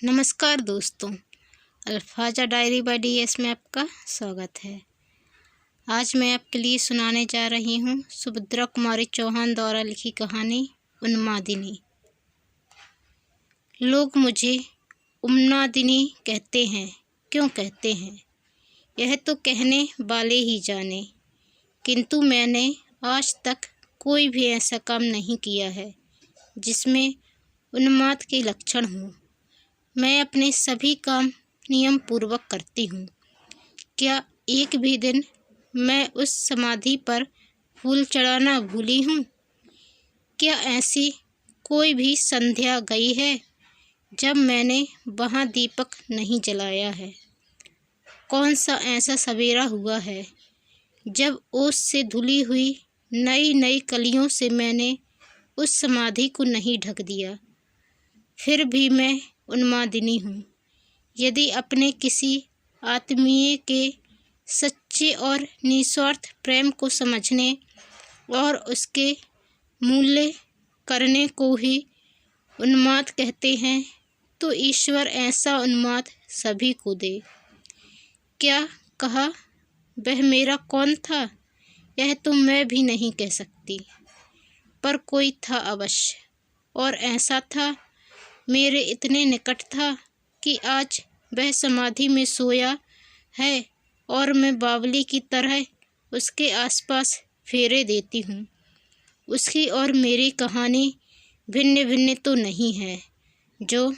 नमस्कार दोस्तों, अल्फाजा diary bye DS में आपका स्वागत है। आज मैं आपके लिए सुनाने जा रही हूँ सुभद्रा कुमारी चौहान द्वारा लिखी कहानी उन्मादिनी। लोग मुझे उन्मादिनी कहते हैं, क्यों कहते हैं यह तो कहने वाले ही जाने, किंतु मैंने आज तक कोई भी ऐसा काम नहीं किया है जिसमें उन्माद के लक्षण हों। मैं अपने सभी काम नियम पूर्वक करती हूँ। क्या एक भी दिन मैं उस समाधि पर फूल चढ़ाना भूली हूँ? क्या ऐसी कोई भी संध्या गई है जब मैंने वहाँ दीपक नहीं जलाया है? कौन सा ऐसा सवेरा हुआ है जब ओस से धुली हुई नई नई कलियों से मैंने उस समाधि को नहीं ढक दिया? फिर भी मैं उन्मादिनी हूँ। यदि अपने किसी आत्मीय के सच्चे और निस्वार्थ प्रेम को समझने और उसके मूल्य करने को ही उन्माद कहते हैं, तो ईश्वर ऐसा उन्माद सभी को दे। क्या कहा वह मेरा कौन था, यह तो मैं भी नहीं कह सकती, पर कोई था अवश्य, और ऐसा था मेरे इतने निकट था कि आज वह समाधि में सोया है और मैं बावली की तरह उसके आसपास फेरे देती हूँ। उसकी और मेरी कहानी भिन्न भिन्न तो नहीं है, जो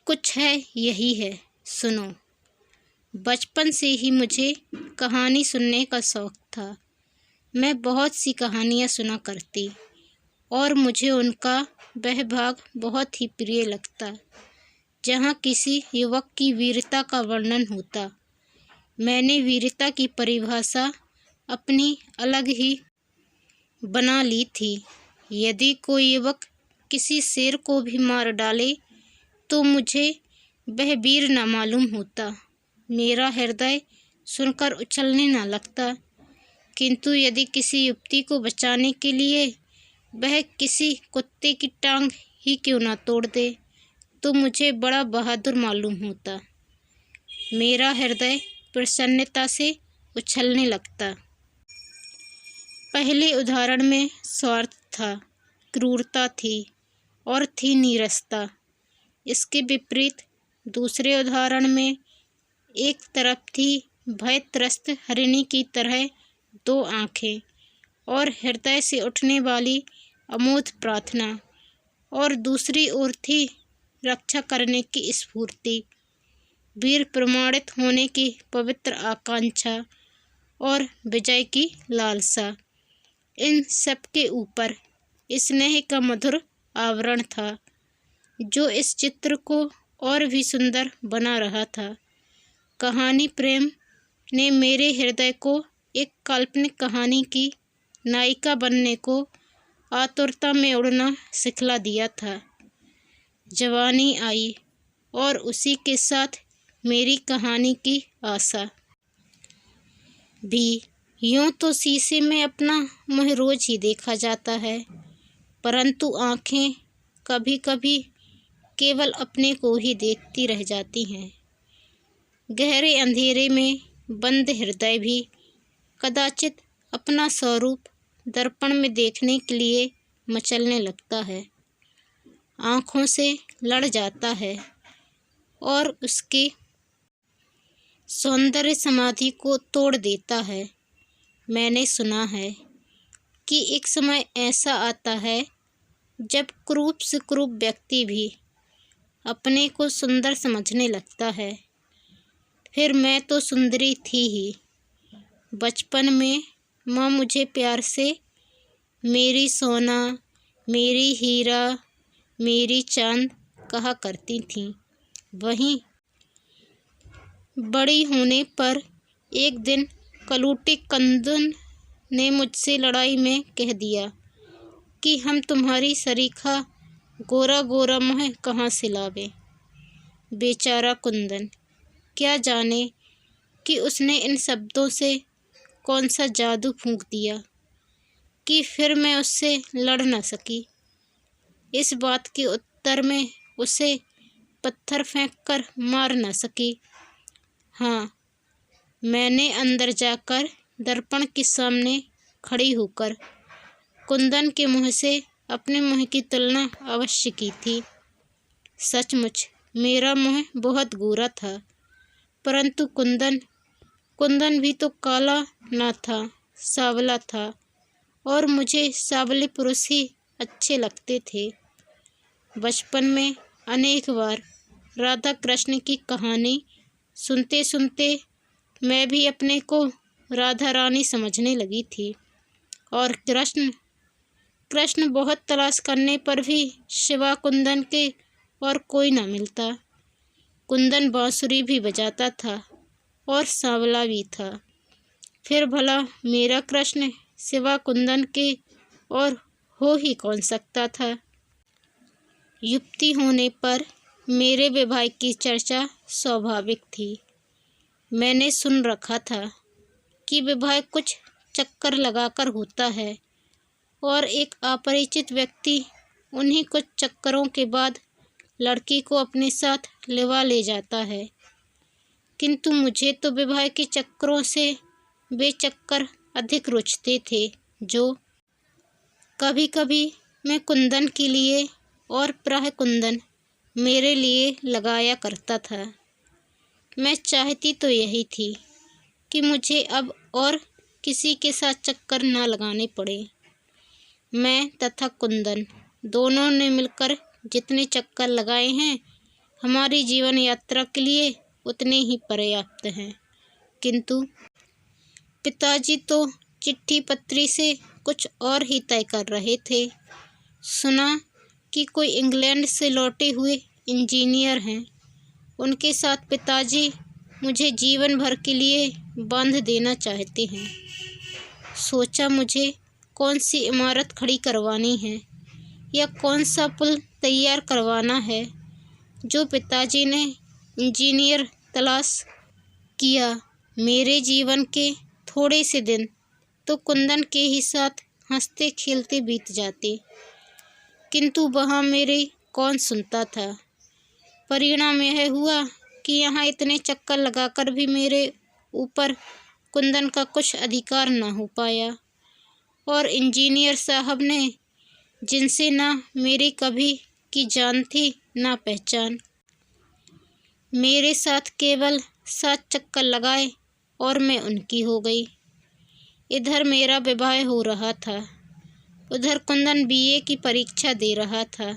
कुछ है यही है, सुनो। बचपन से ही मुझे कहानी सुनने का शौक़ था। मैं बहुत सी कहानियाँ सुना करती और मुझे उनका वह भाग बहुत ही प्रिय लगता जहाँ किसी युवक की वीरता का वर्णन होता। मैंने वीरता की परिभाषा अपनी अलग ही बना ली थी। यदि कोई युवक किसी शेर को भी मार डाले तो मुझे वह वीर न मालूम होता। मेरा हृदय सुनकर उछलने न लगता। किंतु यदि किसी युवती को बचाने के लिए वह किसी कुत्ते की टांग ही क्यों न तोड़ दे, तो मुझे बड़ा बहादुर मालूम होता। मेरा हृदय प्रसन्नता से उछलने लगता। पहले उदाहरण में स्वार्थ था, क्रूरता थी और थी नीरसता। इसके विपरीत दूसरे उदाहरण में एक तरफ थी भय त्रस्त हरिणी की तरह दो आँखें और हृदय से उठने वाली अमोघ प्रार्थना, और दूसरी ओर थी रक्षा करने की स्फूर्ति, वीर प्रमाणित होने की पवित्र आकांक्षा और विजय की लालसा। इन सब के ऊपर स्नेह का मधुर आवरण था, जो इस चित्र को और भी सुंदर बना रहा था। कहानी प्रेम ने मेरे हृदय को एक काल्पनिक कहानी की नायिका बनने को आतुरता में उड़ना सिखला दिया था। जवानी आई और उसी के साथ मेरी कहानी की आशा भी। यूँ तो शीशे में अपना मुँह रोज ही देखा जाता है, परंतु आँखें कभी कभी केवल अपने को ही देखती रह जाती हैं। गहरे अंधेरे में बंद हृदय भी कदाचित अपना स्वरूप दर्पण में देखने के लिए मचलने लगता है, आँखों से लड़ जाता है और उसके सौंदर्य समाधि को तोड़ देता है। मैंने सुना है कि एक समय ऐसा आता है जब क्रूप से क्रूप व्यक्ति भी अपने को सुंदर समझने लगता है। फिर मैं तो सुंदरी थी ही। बचपन में माँ मुझे प्यार से मेरी सोना, मेरी हीरा, मेरी चांद कहा करती थीं। वहीं बड़ी होने पर एक दिन कलूटी कंदन ने मुझसे लड़ाई में कह दिया कि हम तुम्हारी सरीखा गोरा गोरा मुँह कहाँ से लावें। बेचारा कुंदन, क्या जाने कि उसने इन शब्दों से कौन सा जादू फूंक दिया कि फिर मैं उससे लड़ न सकी। इस बात के उत्तर में उसे पत्थर फेंककर मार न सकी। हाँ, मैंने अंदर जाकर दर्पण के सामने खड़ी होकर कुंदन के मुँह से अपने मुँह की तुलना अवश्य की थी। सचमुच मेरा मुँह बहुत गोरा था, परंतु कुंदन भी तो काला ना था, सांवला था, और मुझे सांवले पुरुष ही अच्छे लगते थे। बचपन में अनेक बार राधा कृष्ण की कहानी सुनते सुनते मैं भी अपने को राधा रानी समझने लगी थी, और कृष्ण बहुत तलाश करने पर भी सिवा कुंदन के और कोई न मिलता। कुंदन बांसुरी भी बजाता था और सांवला भी था, फिर भला मेरा कृष्ण सिवा कुंदन के और हो ही कौन सकता था। युवती होने पर मेरे विवाह की चर्चा स्वाभाविक थी। मैंने सुन रखा था कि विवाह कुछ चक्कर लगाकर होता है और एक अपरिचित व्यक्ति उन्हीं कुछ चक्करों के बाद लड़की को अपने साथ लिवा ले जाता है, किंतु मुझे तो विवाह के चक्करों से वे चक्कर अधिक रुचते थे जो कभी कभी मैं कुंदन के लिए और प्राय कुंदन मेरे लिए लगाया करता था। मैं चाहती तो यही थी कि मुझे अब और किसी के साथ चक्कर न लगाने पड़े। मैं तथा कुंदन दोनों ने मिलकर जितने चक्कर लगाए हैं हमारी जीवन यात्रा के लिए उतने ही पर्याप्त हैं, किंतु पिताजी तो चिट्ठी पत्री से कुछ और ही तय कर रहे थे। सुना कि कोई इंग्लैंड से लौटे हुए इंजीनियर हैं, उनके साथ पिताजी मुझे जीवन भर के लिए बांध देना चाहते हैं। सोचा मुझे कौन सी इमारत खड़ी करवानी है या कौन सा पुल तैयार करवाना है जो पिताजी ने इंजीनियर तलाश किया। मेरे जीवन के थोड़े से दिन तो कुंदन के ही साथ हंसते खेलते बीत जाते, किंतु वहाँ मेरे कौन सुनता था। परिणाम यह हुआ कि यहाँ इतने चक्कर लगाकर भी मेरे ऊपर कुंदन का कुछ अधिकार न हो पाया, और इंजीनियर साहब ने, जिनसे ना मेरी कभी की जान थी ना पहचान, मेरे साथ केवल 7 चक्कर लगाए और मैं उनकी हो गई। इधर मेरा विवाह हो रहा था, उधर कुंदन बीए की परीक्षा दे रहा था।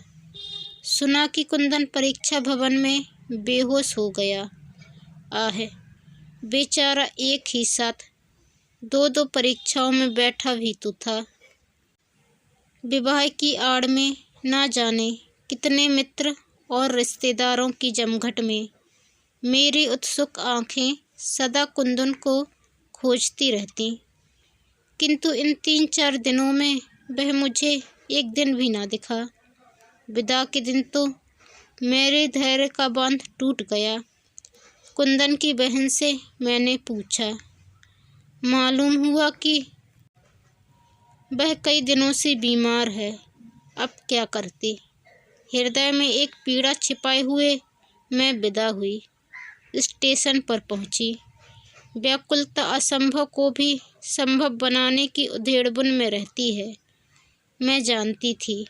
सुना कि कुंदन परीक्षा भवन में बेहोश हो गया। आह, बेचारा एक ही साथ 2-2 परीक्षाओं में बैठा भी तो था। विवाह की आड़ में ना जाने कितने मित्र और रिश्तेदारों की जमघट में मेरी उत्सुक आंखें सदा कुंदन को खोजती रहती, किंतु इन 3-4 दिनों में वह मुझे एक दिन भी ना दिखा। विदा के दिन तो मेरे धैर्य का बांध टूट गया। कुंदन की बहन से मैंने पूछा, मालूम हुआ कि वह कई दिनों से बीमार है। अब क्या करती। हृदय में एक पीड़ा छिपाए हुए मैं विदा हुई। स्टेशन पर पहुंची। व्याकुलता असंभव को भी संभव बनाने की उधेड़बुन में रहती है। मैं जानती थी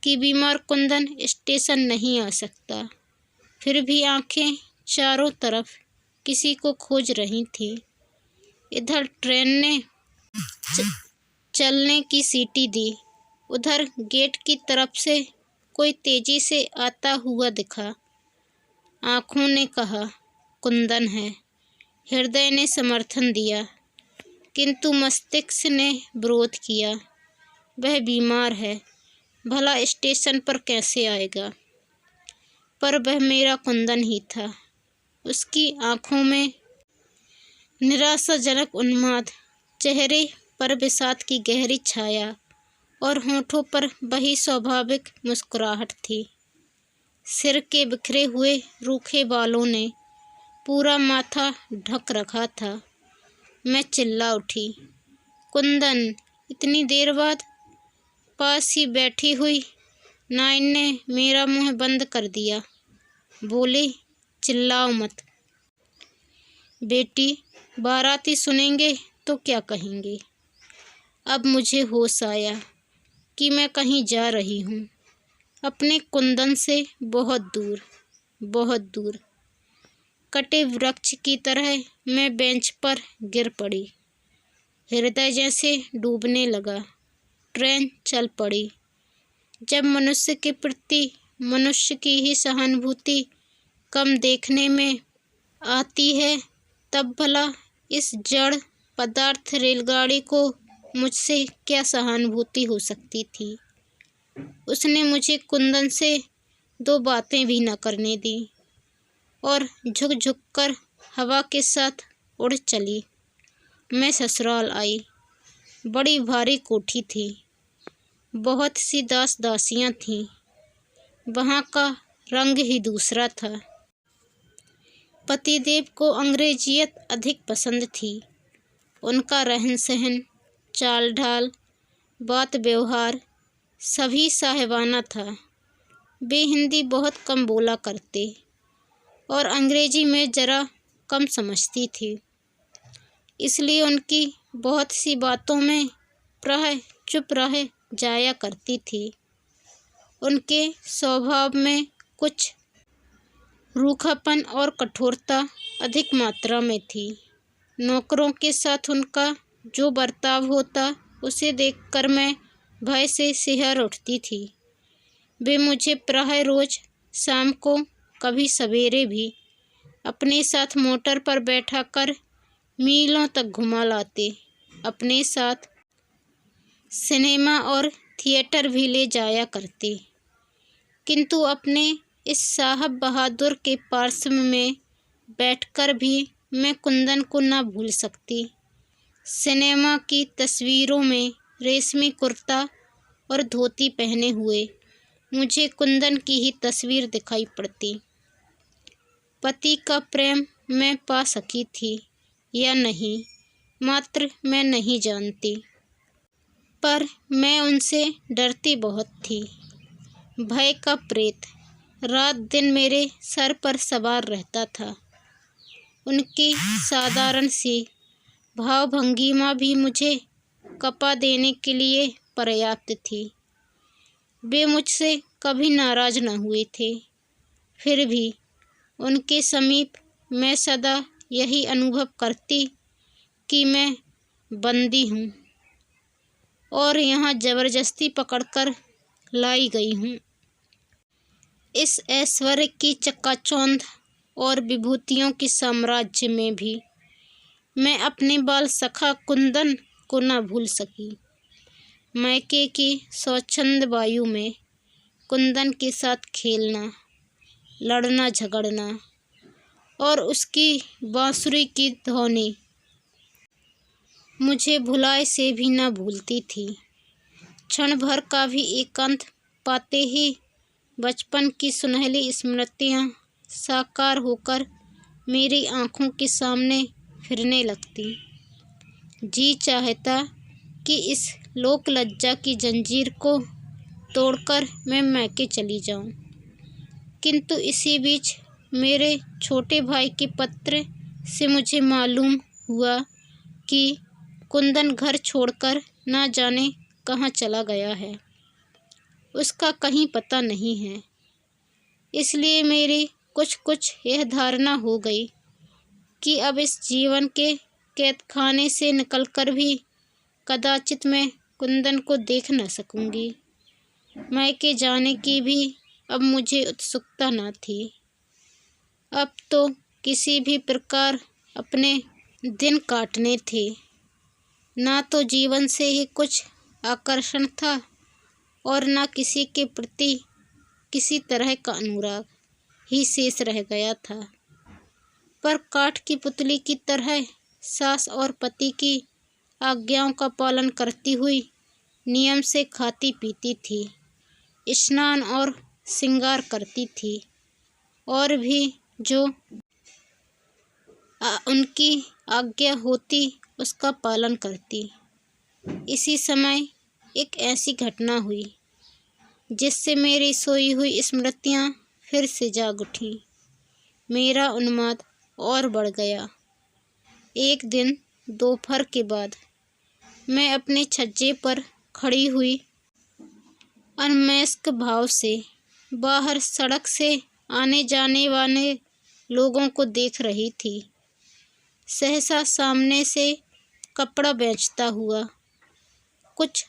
कि बीमार कुंदन स्टेशन नहीं आ सकता, फिर भी आंखें चारों तरफ किसी को खोज रही थी। इधर ट्रेन ने चलने की सीटी दी, उधर गेट की तरफ से कोई तेजी से आता हुआ दिखा। आँखों ने कहा, कुंदन है। हृदय ने समर्थन दिया, किंतु मस्तिष्क ने विरोध किया। वह बीमार है, भला स्टेशन पर कैसे आएगा। पर वह मेरा कुंदन ही था। उसकी आँखों में निराशाजनक उन्माद, चेहरे पर विषाद की गहरी छाया और होठों पर वही स्वाभाविक मुस्कुराहट थी। सिर के बिखरे हुए रूखे बालों ने पूरा माथा ढक रखा था। मैं चिल्ला उठी, कुंदन। इतनी देर बाद पास ही बैठी हुई नाइन ने मेरा मुंह बंद कर दिया। बोले, चिल्लाओ मत। बेटी, बाराती सुनेंगे तो क्या कहेंगे। अब मुझे होश आया कि मैं कहीं जा रही हूँ, अपने कुंदन से बहुत दूर, बहुत दूर। कटे वृक्ष की तरह मैं बेंच पर गिर पड़ी। हृदय जैसे डूबने लगा। ट्रेन चल पड़ी। जब मनुष्य के प्रति मनुष्य की ही सहानुभूति कम देखने में आती है, तब भला इस जड़ पदार्थ रेलगाड़ी को मुझसे क्या सहानुभूति हो सकती थी। उसने मुझे कुंदन से दो बातें भी न करने दी और झुक झुक कर हवा के साथ उड़ चली। मैं ससुराल आई। बड़ी भारी कोठी थी। बहुत सी दास दासियाँ थीं। वहाँ का रंग ही दूसरा था। पतिदेव को अंग्रेजियत अधिक पसंद थी। उनका रहन सहन, चाल ढाल, बात व्यवहार सभी साहेबाना था। वे हिंदी बहुत कम बोला करते और अंग्रेजी में ज़रा कम समझती थी। इसलिए उनकी बहुत सी बातों में प्राय चुप रह जाया करती थी। उनके स्वभाव में कुछ रूखापन और कठोरता अधिक मात्रा में थी। नौकरों के साथ उनका जो बर्ताव होता, उसे देखकर मैं भय से सिहर उठती थी। वे मुझे प्राय रोज शाम को, कभी सवेरे भी अपने साथ मोटर पर बैठाकर मीलों तक घुमा लाते। अपने साथ सिनेमा और थिएटर भी ले जाया करते। किंतु अपने इस साहब बहादुर के पार्श्व में बैठकर भी मैं कुंदन को न भूल सकती। सिनेमा की तस्वीरों में रेशमी कुर्ता और धोती पहने हुए मुझे कुंदन की ही तस्वीर दिखाई पड़ती। पति का प्रेम मैं पा सकी थी या नहीं, मात्र मैं नहीं जानती, पर मैं उनसे डरती बहुत थी। भय का प्रेत रात दिन मेरे सर पर सवार रहता था। उनकी साधारण सी भावभंगिमा भी मुझे कपा देने के लिए पर्याप्त थी। वे मुझसे कभी नाराज न हुए थे। फिर भी उनके समीप मैं सदा यही अनुभव करती कि मैं बंदी हूँ और यहाँ जबरदस्ती पकड़कर लाई गई हूँ। इस ऐश्वर्य की चकाचौंध और विभूतियों के साम्राज्य में भी मैं अपने बाल सखा कुंदन को न भूल सकी। मैके की स्वच्छंद वायु में कुंदन के साथ खेलना, लड़ना झगड़ना और उसकी बांसुरी की ध्वनि मुझे भुलाए से भी न भूलती थी। क्षण भर का भी एकांत पाते ही बचपन की सुनहली स्मृतियाँ साकार होकर मेरी आँखों के सामने फिरने लगती। जी चाहता कि इस लोक लज्जा की जंजीर को तोड़कर मैं मैके चली जाऊं। किंतु इसी बीच मेरे छोटे भाई के पत्र से मुझे मालूम हुआ कि कुंदन घर छोड़कर ना जाने कहाँ चला गया है। उसका कहीं पता नहीं है। इसलिए मेरी कुछ यह धारणा हो गई कि अब इस जीवन के कैदखाने से निकलकर भी कदाचित मैं कुंदन को देख न सकूंगी। मैके जाने की भी अब मुझे उत्सुकता न थी। अब तो किसी भी प्रकार अपने दिन काटने थे। ना तो जीवन से ही कुछ आकर्षण था और न किसी के प्रति किसी तरह का अनुराग ही शेष रह गया था। पर काठ की पुतली की तरह सास और पति की आज्ञाओं का पालन करती हुई नियम से खाती पीती थी, स्नान और श्रृंगार करती थी और भी जो उनकी आज्ञा होती उसका पालन करती। इसी समय एक ऐसी घटना हुई जिससे मेरी सोई हुई स्मृतियाँ फिर से जाग उठीं। मेरा उन्माद और बढ़ गया। एक दिन दोपहर के बाद मैं अपने छज्जे पर खड़ी हुई अन्मयस्क भाव से बाहर सड़क से आने जाने वाले लोगों को देख रही थी। सहसा सामने से कपड़ा बेचता हुआ, कुछ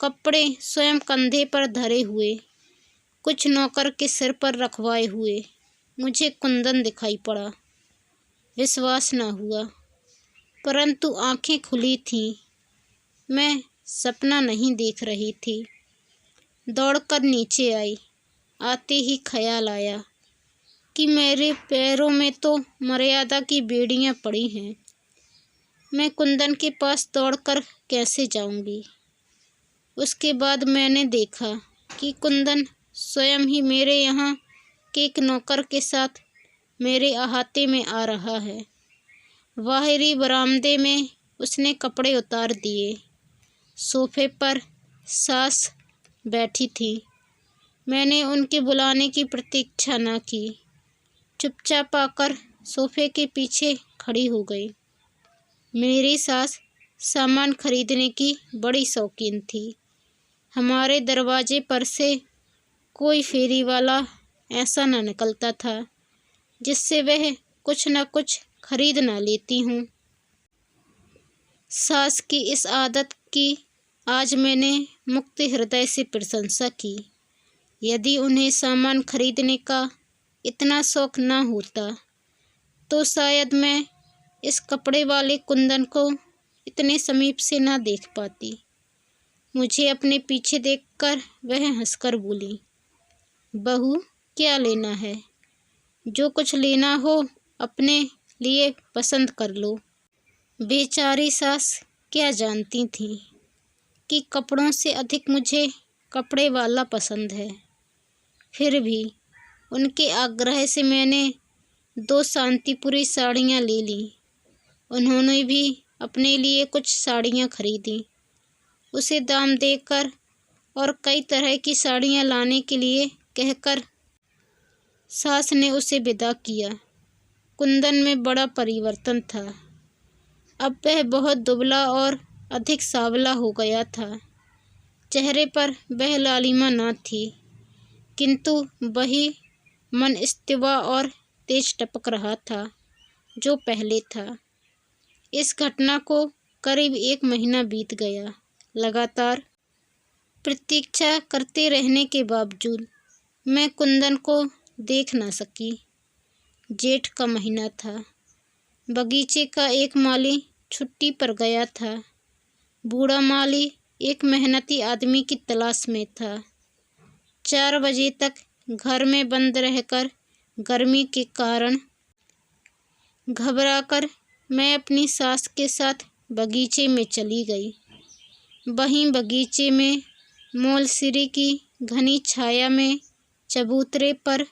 कपड़े स्वयं कंधे पर धरे हुए, कुछ नौकर के सिर पर रखवाए हुए मुझे कुंदन दिखाई पड़ा। विश्वास न हुआ, परंतु आंखें खुली थीं। मैं सपना नहीं देख रही थी। दौड़कर नीचे आई। आते ही ख्याल आया कि मेरे पैरों में तो मर्यादा की बेड़ियां पड़ी हैं। मैं कुंदन के पास दौड़कर कैसे जाऊंगी? उसके बाद मैंने देखा कि कुंदन स्वयं ही मेरे यहाँ के एक नौकर के साथ मेरे अहाते में आ रहा है। बाहरी बरामदे में उसने कपड़े उतार दिए। सोफे पर सास बैठी थी। मैंने उनके बुलाने की प्रतीक्षा न की। चुपचाप आकर सोफे के पीछे खड़ी हो गई। मेरी सास सामान खरीदने की बड़ी शौकीन थी। हमारे दरवाजे पर से कोई फेरी वाला ऐसा न निकलता था जिससे वह कुछ न कुछ खरीद न लेती हूँ। सास की इस आदत की आज मैंने मुक्त हृदय से प्रशंसा की। यदि उन्हें सामान खरीदने का इतना शौक न होता तो शायद मैं इस कपड़े वाले कुंदन को इतने समीप से न देख पाती। मुझे अपने पीछे देखकर वह हंसकर बोली, बहू क्या लेना है? जो कुछ लेना हो अपने लिए पसंद कर लो। बेचारी सास क्या जानती थी कि कपड़ों से अधिक मुझे कपड़े वाला पसंद है। फिर भी उनके आग्रह से मैंने 2 शांतिपुरी साड़ियाँ ले लीं। उन्होंने भी अपने लिए कुछ साड़ियाँ खरीदी। उसे दाम देकर और कई तरह की साड़ियाँ लाने के लिए कहकर सास ने उसे विदा किया। कुंदन में बड़ा परिवर्तन था। अब वह बहुत दुबला और अधिक सांवला हो गया था। चेहरे पर वह लालिमा न थी, किंतु वही मन स्तिवा और तेज टपक रहा था जो पहले था। इस घटना को करीब 1 महीना बीत गया। लगातार प्रतीक्षा करते रहने के बावजूद मैं कुंदन को देख न सकी। जेठ का महीना था। बगीचे का एक माली छुट्टी पर गया था। बूढ़ा माली एक मेहनती आदमी की तलाश में था। 4 बजे तक घर में बंद रहकर गर्मी के कारण घबराकर मैं अपनी सास के साथ बगीचे में चली गई। वहीं बगीचे में मौलसिरी की घनी छाया में चबूतरे पर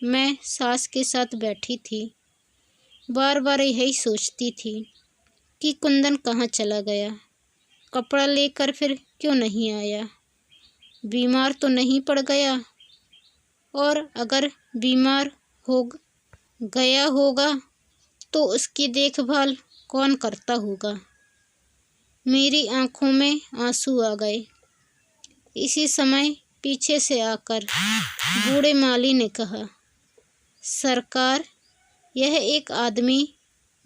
मैं सास के साथ बैठी थी। बार बार यही सोचती थी कि कुंदन कहाँ चला गया, कपड़ा लेकर फिर क्यों नहीं आया, बीमार तो नहीं पड़ गया, और अगर बीमार हो गया होगा तो उसकी देखभाल कौन करता होगा। मेरी आंखों में आंसू आ गए। इसी समय पीछे से आकर बूढ़े माली ने कहा, सरकार, यह एक आदमी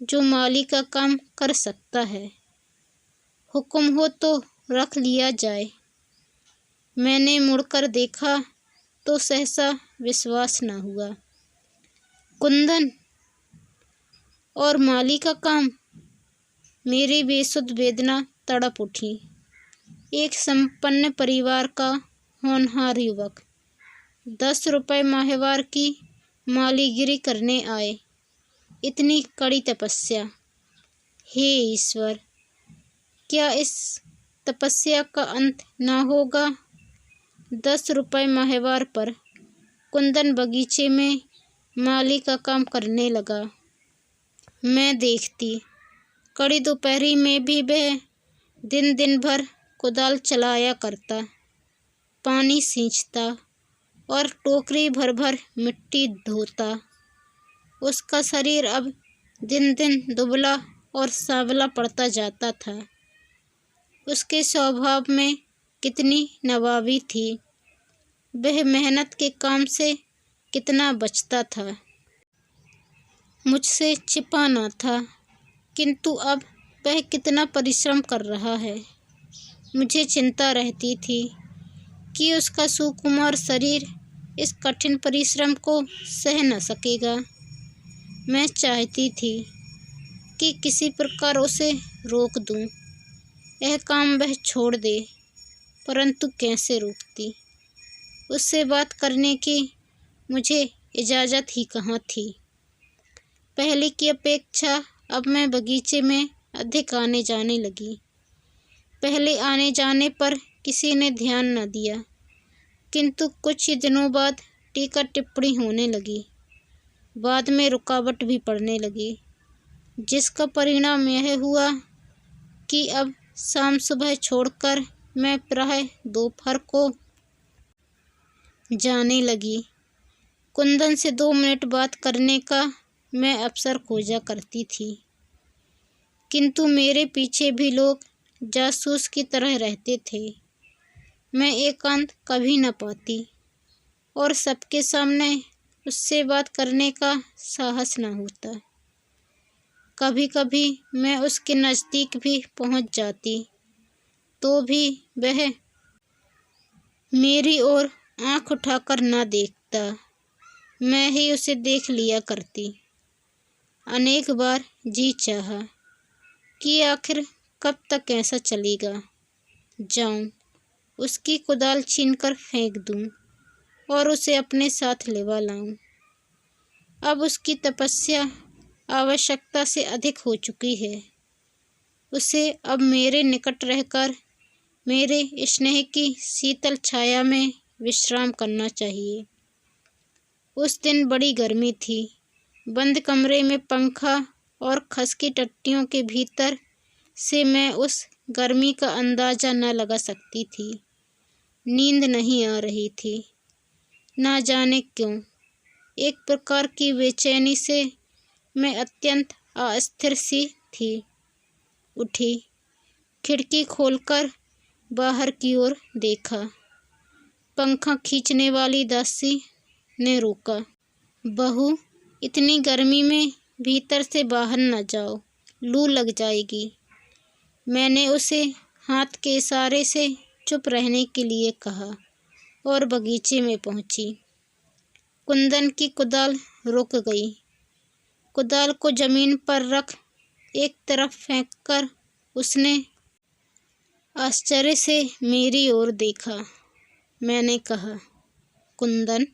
जो माली का काम कर सकता है, हुक्म हो तो रख लिया जाए। मैंने मुड़कर देखा तो सहसा विश्वास न हुआ। कुंदन और माली का काम? मेरी बेसुध वेदना तड़प उठी। एक संपन्न परिवार का होनहार युवक 10 रुपये माहवार की मालीगिरी करने आए। इतनी कड़ी तपस्या! हे ईश्वर, क्या इस तपस्या का अंत न होगा? 10 रुपये माहवार पर कुंदन बगीचे में माली का काम करने लगा। मैं देखती, कड़ी दोपहरी में भी वह दिन दिन भर कुदाल चलाया करता, पानी सींचता और टोकरी भर भर मिट्टी ढोता। उसका शरीर अब दिन दिन दुबला और सांवला पड़ता जाता था। उसके स्वभाव में कितनी नवाबी थी। वह मेहनत के काम से कितना बचता था, मुझसे छिपा न था। किंतु अब वह कितना परिश्रम कर रहा है। मुझे चिंता रहती थी कि उसका सुकुमार शरीर इस कठिन परिश्रम को सह न सकेगा। मैं चाहती थी कि किसी प्रकार उसे रोक दूं, यह काम वह छोड़ दे, परंतु कैसे रोकती। उससे बात करने की मुझे इजाज़त ही कहाँ थी। पहले की अपेक्षा अब मैं बगीचे में अधिक आने जाने लगी। पहले आने जाने पर किसी ने ध्यान न दिया, किंतु कुछ ही दिनों बाद टीका टिप्पणी होने लगी। बाद में रुकावट भी पड़ने लगी, जिसका परिणाम यह हुआ कि अब शाम सुबह छोड़कर मैं प्रायः दोपहर को जाने लगी। कुंदन से 2 मिनट बात करने का मैं अवसर खोजा करती थी, किंतु मेरे पीछे भी लोग जासूस की तरह रहते थे। मैं एकांत कभी न पाती और सबके सामने उससे बात करने का साहस न होता। कभी कभी मैं उसके नज़दीक भी पहुंच जाती, तो भी वह मेरी ओर आंख उठाकर न देखता। मैं ही उसे देख लिया करती। अनेक बार जी चाहा कि आखिर कब तक ऐसा चलेगा। जाऊं, उसकी कुदाल छीनकर फेंक दूं और उसे अपने साथ लिवा लाऊं। अब उसकी तपस्या आवश्यकता से अधिक हो चुकी है। उसे अब मेरे निकट रहकर मेरे स्नेह की शीतल छाया में विश्राम करना चाहिए। उस दिन बड़ी गर्मी थी। बंद कमरे में पंखा और खस की टट्टियों के भीतर से मैं उस गर्मी का अंदाज़ा न लगा सकती थी। नींद नहीं आ रही थी, ना जाने क्यों। एक प्रकार की बेचैनी से मैं अत्यंत अस्थिर सी थी। उठी, खिड़की खोलकर बाहर की ओर देखा। पंखा खींचने वाली दासी ने रोका। बहू, इतनी गर्मी में भीतर से बाहर न जाओ, लू लग जाएगी। मैंने उसे हाथ के इशारे से चुप रहने के लिए कहा और बगीचे में पहुंची। कुंदन की कुदाल रुक गई। कुदाल को जमीन पर रख एक तरफ फेंककर उसने आश्चर्य से मेरी ओर देखा। मैंने कहा, कुंदन,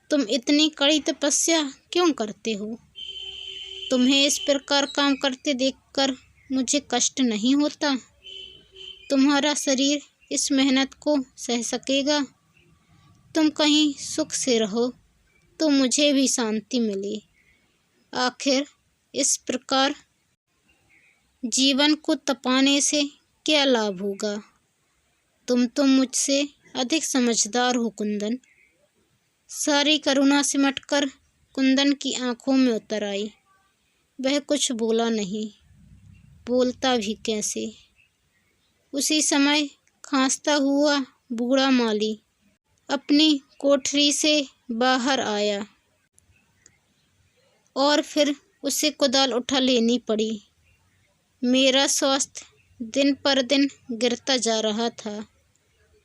तुम इतनी कड़ी तपस्या क्यों करते हो? तुम्हें इस प्रकार काम करते देखकर मुझे कष्ट नहीं होता? तुम्हारा शरीर इस मेहनत को सह सकेगा? तुम कहीं सुख से रहो तो मुझे भी शांति मिले। आखिर इस प्रकार जीवन को तपाने से क्या लाभ होगा? तुम तो मुझसे अधिक समझदार हो कुंदन। सारी करुणा सिमटकर कुंदन की आंखों में उतर आई। वह कुछ बोला नहीं, बोलता भी कैसे। उसी समय खांसता हुआ बूढ़ा माली अपनी कोठरी से बाहर आया और फिर उसे कुदाल उठा लेनी पड़ी। मेरा स्वास्थ्य दिन पर दिन गिरता जा रहा था।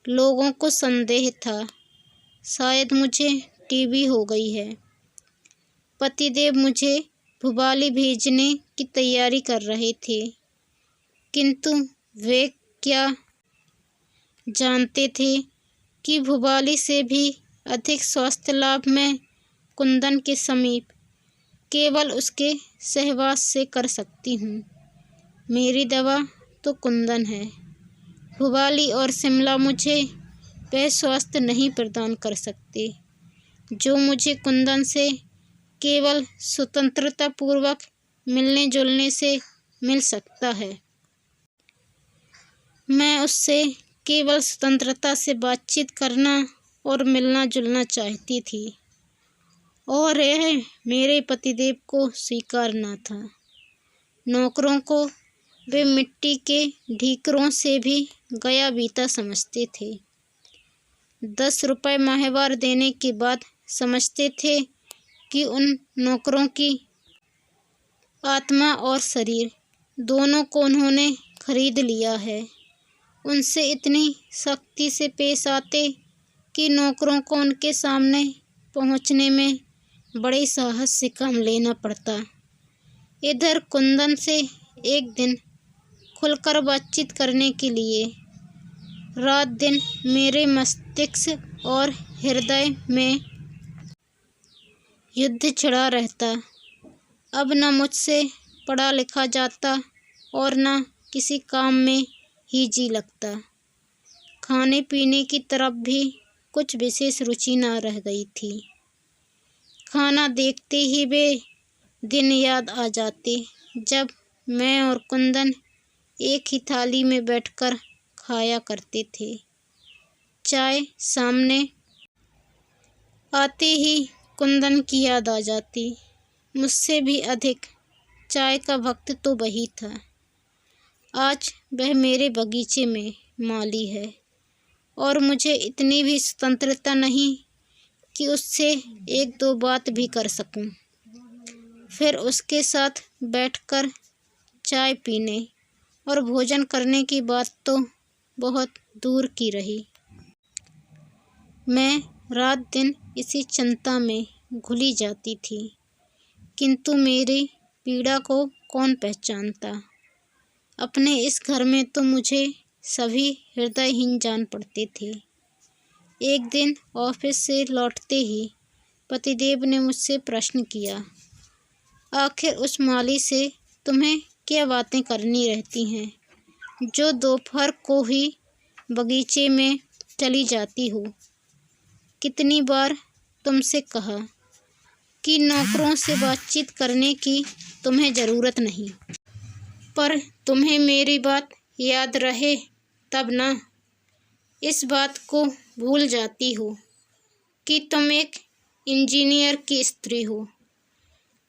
लोगों को संदेह था, शायद मुझे टीबी हो गई है। पतिदेव मुझे भुबाली भेजने की तैयारी कर रहे थे, किंतु वे क्या जानते थे कि भुबाली से भी अधिक स्वास्थ्य लाभ मैं कुंदन के समीप केवल उसके सहवास से कर सकती हूँ। मेरी दवा तो कुंदन है। भुबाली और शिमला मुझे वह स्वास्थ्य नहीं प्रदान कर सकते जो मुझे कुंदन से केवल स्वतंत्रता पूर्वक मिलने जुलने से मिल सकता है। मैं उससे केवल स्वतंत्रता से बातचीत करना और मिलना जुलना चाहती थी। और यह मेरे पतिदेव को स्वीकार न था। नौकरों को वे मिट्टी के ढीकरों से भी गया बीता समझते थे। 10 रुपये माहवार देने के बाद समझते थे कि उन नौकरों की आत्मा और शरीर दोनों को उन्होंने खरीद लिया है। उनसे इतनी सख्ती से पेश आते कि नौकरों को उनके सामने पहुंचने में बड़े साहस से काम लेना पड़ता। इधर कुंदन से एक दिन खुलकर बातचीत करने के लिए रात दिन मेरे मस्तिष्क और हृदय में युद्ध छिड़ा रहता। अब न मुझसे पढ़ा लिखा जाता और न किसी काम में ही जी लगता। खाने पीने की तरफ भी कुछ विशेष रुचि न रह गई थी। खाना देखते ही वे दिन याद आ जाते जब मैं और कुंदन एक ही थाली में बैठकर खाया करते थे। चाय सामने आते ही कुंदन की याद आ जाती। मुझसे भी अधिक चाय का भक्त तो वही था। आज वह मेरे बगीचे में माली है और मुझे इतनी भी स्वतंत्रता नहीं कि उससे एक दो बात भी कर सकूं। फिर उसके साथ बैठकर चाय पीने और भोजन करने की बात तो बहुत दूर की रही। मैं रात दिन इसी चिंता में घुली जाती थी, किंतु मेरी पीड़ा को कौन पहचानता। अपने इस घर में तो मुझे सभी हृदयहीन जान पड़ते थे। एक दिन ऑफिस से लौटते ही पतिदेव ने मुझसे प्रश्न किया, आखिर उस माली से तुम्हें क्या बातें करनी रहती हैं जो दोपहर को ही बगीचे में चली जाती हो। कितनी बार तुमसे कहा कि नौकरों से बातचीत करने की तुम्हें ज़रूरत नहीं, पर तुम्हें मेरी बात याद रहे तब ना। इस बात को भूल जाती हो कि तुम एक इंजीनियर की स्त्री हो।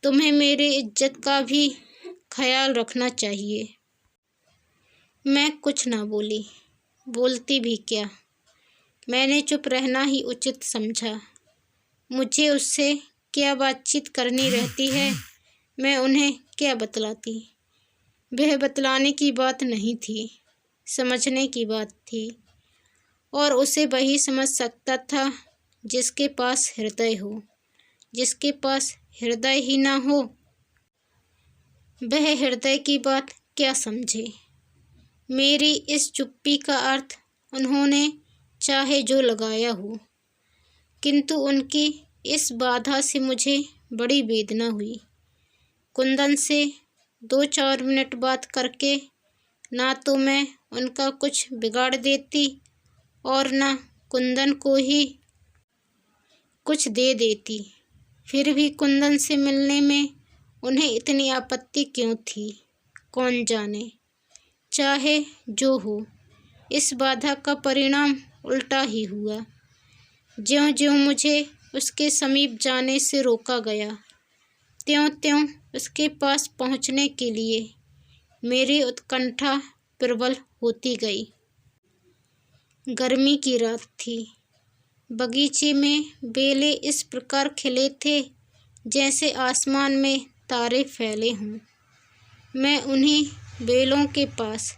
तुम्हें मेरी इज्जत का भी ख्याल रखना चाहिए। मैं कुछ ना बोली, बोलती भी क्या। मैंने चुप रहना ही उचित समझा। मुझे उससे क्या बातचीत करनी रहती है, मैं उन्हें क्या बतलाती। वह बतलाने की बात नहीं थी, समझने की बात थी, और उसे वही समझ सकता था जिसके पास हृदय हो। जिसके पास हृदय ही ना हो, वह हृदय की बात क्या समझे। मेरी इस चुप्पी का अर्थ उन्होंने चाहे जो लगाया हो, किंतु उनकी इस बाधा से मुझे बड़ी वेदना हुई। कुंदन से 2-4 मिनट बात करके ना तो मैं उनका कुछ बिगाड़ देती और ना कुंदन को ही कुछ दे देती। फिर भी कुंदन से मिलने में उन्हें इतनी आपत्ति क्यों थी, कौन जाने। चाहे जो हो, इस बाधा का परिणाम उल्टा ही हुआ। ज्यों-ज्यों मुझे उसके समीप जाने से रोका गया, त्यों-त्यों उसके पास पहुंचने के लिए मेरी उत्कंठा प्रबल होती गई। गर्मी की रात थी। बगीचे में बेले इस प्रकार खिले थे जैसे आसमान में तारे फैले हों। मैं उन्हीं बेलों के पास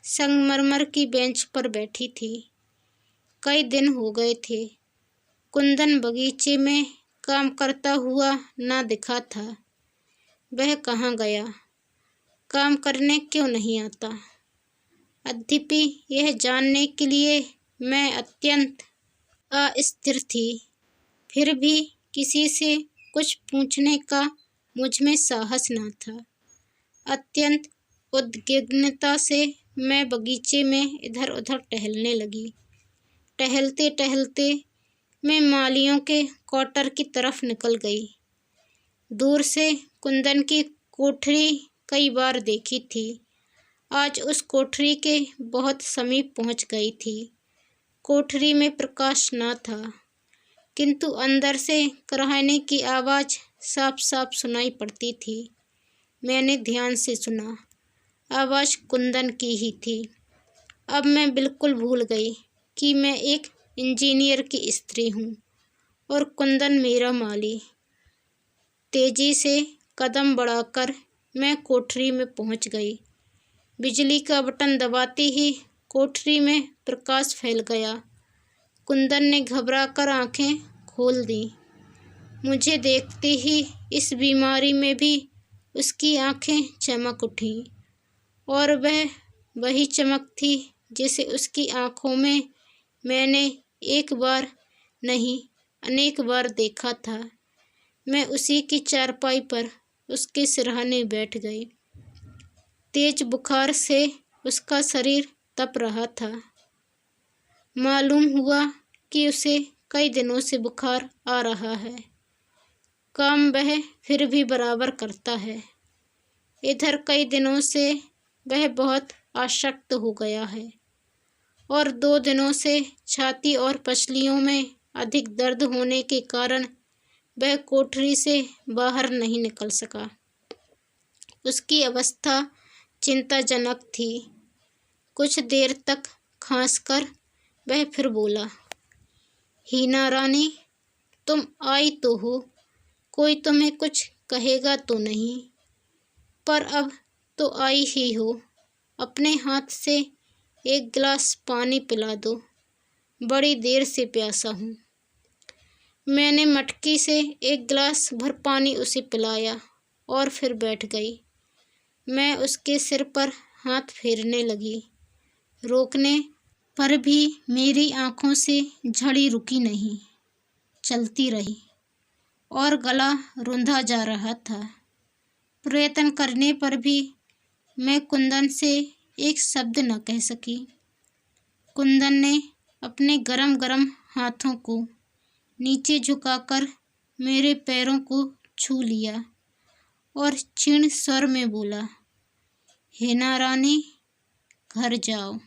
संगमरमर की बेंच पर बैठी थी। कई दिन हो गए थे। कुंदन बगीचे में काम करता हुआ ना दिखा था। वह कहाँ गया, काम करने क्यों नहीं आता। अद्यपि यह जानने के लिए मैं अत्यंत अस्थिर थी। फिर भी किसी से कुछ पूछने का मुझ में साहस न था। अत्यंत उद्विग्नता से मैं बगीचे में इधर उधर टहलने लगी। टहलते टहलते मैं मालियों के क्वार्टर की तरफ निकल गई। दूर से कुंदन की कोठरी कई बार देखी थी। आज उस कोठरी के बहुत समीप पहुंच गई थी। कोठरी में प्रकाश न था, किंतु अंदर से कराहने की आवाज़ साफ साफ सुनाई पड़ती थी। मैंने ध्यान से सुना, आवाज़ कुंदन की ही थी। अब मैं बिल्कुल भूल गई कि मैं एक इंजीनियर की स्त्री हूँ और कुंदन मेरा माली। तेजी से कदम बढ़ाकर मैं कोठरी में पहुँच गई। बिजली का बटन दबाते ही कोठरी में प्रकाश फैल गया। कुंदन ने घबराकर आंखें खोल दी। मुझे देखते ही इस बीमारी में भी उसकी आंखें चमक उठीं और वह वही चमक थी जिसे उसकी आंखों में मैंने एक बार नहीं अनेक बार देखा था। मैं उसी की चारपाई पर उसके सिरहाने बैठ गई। तेज बुखार से उसका शरीर तप रहा था। मालूम हुआ कि उसे कई दिनों से बुखार आ रहा है। काम वह फिर भी बराबर करता है। इधर कई दिनों से वह बहुत आसक्त हो गया है और 2 दिनों से छाती और पसलियों में अधिक दर्द होने के कारण वह कोठरी से बाहर नहीं निकल सका। उसकी अवस्था चिंताजनक थी। कुछ देर तक खांसकर वह फिर बोला, हीना रानी, तुम आई तो हो, कोई तुम्हें कुछ कहेगा तो नहीं, पर अब तो आई ही हो। अपने हाथ से एक गिलास पानी पिला दो, बड़ी देर से प्यासा हूँ। मैंने मटकी से एक गिलास भर पानी उसे पिलाया और फिर बैठ गई। मैं उसके सिर पर हाथ फेरने लगी। रोकने पर भी मेरी आंखों से झड़ी रुकी नहीं, चलती रही और गला रुंधा जा रहा था। प्रयत्न करने पर भी मैं कुंदन से एक शब्द न कह सकी। कुंदन ने अपने गरम गरम हाथों को नीचे झुकाकर मेरे पैरों को छू लिया और क्षीण स्वर में बोला, हीना रानी, घर जाओ।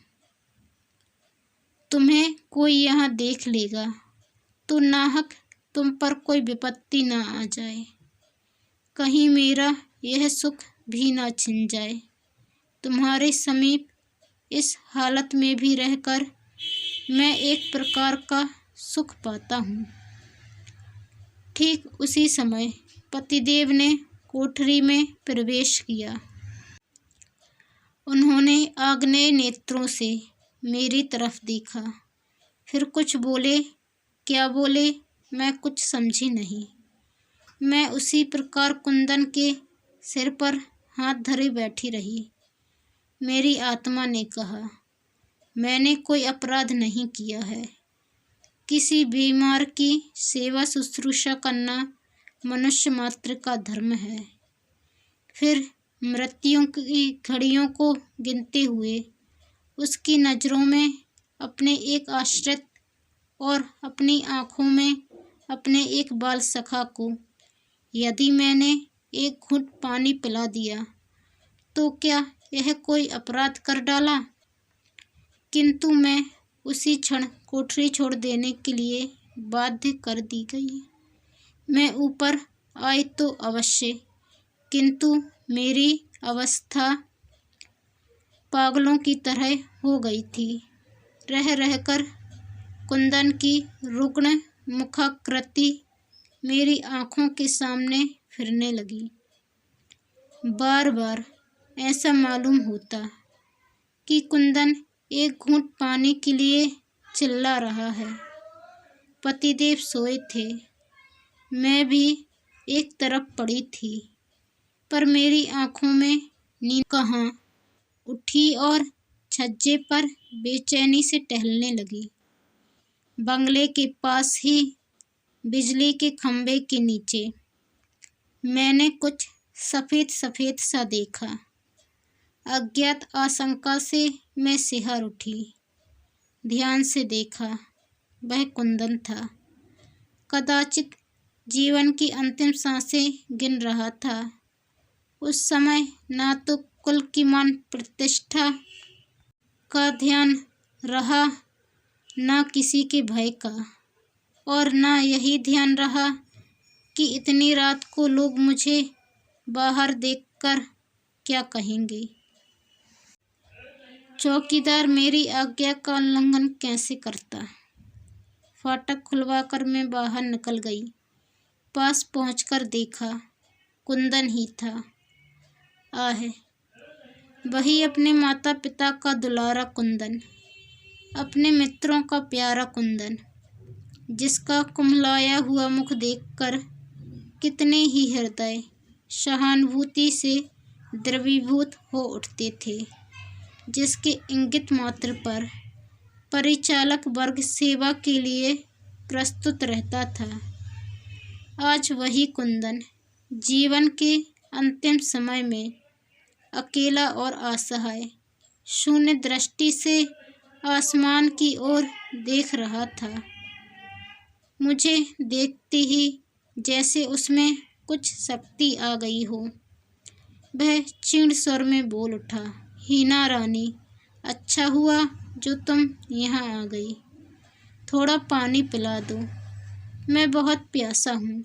तुम्हें कोई यहाँ देख लेगा तो नाहक तुम पर कोई विपत्ति न आ जाए। कहीं मेरा यह सुख भी न छिन जाए। तुम्हारे समीप इस हालत में भी रहकर मैं एक प्रकार का सुख पाता हूँ। ठीक उसी समय पतिदेव ने कोठरी में प्रवेश किया। उन्होंने आग्नेय नेत्रों से मेरी तरफ देखा, फिर कुछ बोले। क्या बोले मैं कुछ समझी नहीं। मैं उसी प्रकार कुंदन के सिर पर हाथ धरे बैठी रही। मेरी आत्मा ने कहा, मैंने कोई अपराध नहीं किया है। किसी बीमार की सेवा शुश्रूषा करना मनुष्य मात्र का धर्म है। फिर मृत्यु की घड़ियों को गिनते हुए उसकी नज़रों में अपने एक आश्रित और अपनी आँखों में अपने एक बाल सखा को यदि मैंने एक घूंट पानी पिला दिया तो क्या यह कोई अपराध कर डाला? किंतु मैं उसी क्षण कोठरी छोड़ देने के लिए बाध्य कर दी गई। मैं ऊपर आई तो अवश्य, किंतु मेरी अवस्था पागलों की तरह हो गई थी। रह रहकर कुंदन की रुग्ण मुखाकृति मेरी आँखों के सामने फिरने लगी। बार बार ऐसा मालूम होता कि कुंदन एक घूंट पानी के लिए चिल्ला रहा है। पतिदेव सोए थे, मैं भी एक तरफ पड़ी थी, पर मेरी आँखों में नींद कहाँ उठी और छज्जे पर बेचैनी से टहलने लगी। बंगले के पास ही बिजली के खंभे के नीचे मैंने कुछ सफ़ेद सफ़ेद सा देखा। अज्ञात आशंका से मैं सिहर उठी। ध्यान से देखा, वह कुंदन था। कदाचित जीवन की अंतिम सांसें गिन रहा था। उस समय ना तो कुल की मान प्रतिष्ठा का ध्यान रहा, ना किसी के भय का। और ना यही ध्यान रहा कि इतनी रात को लोग मुझे बाहर देखकर क्या कहेंगे। चौकीदार मेरी आज्ञा का उल्लंघन कैसे करता। फाटक खुलवाकर मैं बाहर निकल गई। पास पहुंचकर देखा, कुंदन ही था। आह, वही अपने माता पिता का दुलारा कुंदन, अपने मित्रों का प्यारा कुंदन, जिसका कुम्हलाया हुआ मुख देखकर कितने ही हृदय सहानुभूति से द्रवीभूत हो उठते थे, जिसके इंगित मात्र पर परिचालक वर्ग सेवा के लिए प्रस्तुत रहता था। आज वही कुंदन जीवन के अंतिम समय में अकेला और असहाय शून्य दृष्टि से आसमान की ओर देख रहा था। मुझे देखते ही जैसे उसमें कुछ शक्ति आ गई हो, वह क्षीण स्वर में बोल उठा, हीना रानी, अच्छा हुआ जो तुम यहाँ आ गई। थोड़ा पानी पिला दो, मैं बहुत प्यासा हूँ।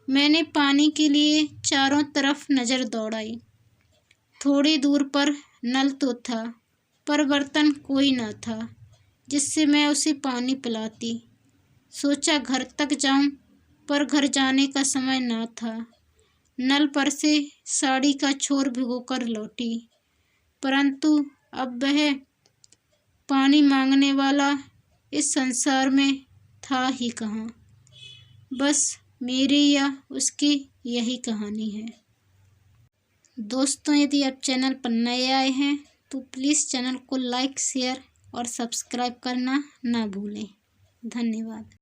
मैंने पानी के लिए चारों तरफ नज़र दौड़ाई। थोड़ी दूर पर नल तो था, पर बर्तन कोई न था जिससे मैं उसे पानी पिलाती। सोचा घर तक जाऊं, पर घर जाने का समय न था। नल पर से साड़ी का छोर भिगोकर लौटी, परंतु अब वह पानी मांगने वाला इस संसार में था ही कहाँ। बस मेरी या उसकी यही कहानी है। दोस्तों, यदि आप चैनल पर नए आए हैं तो प्लीज़ चैनल को लाइक, शेयर और सब्सक्राइब करना ना भूलें। धन्यवाद।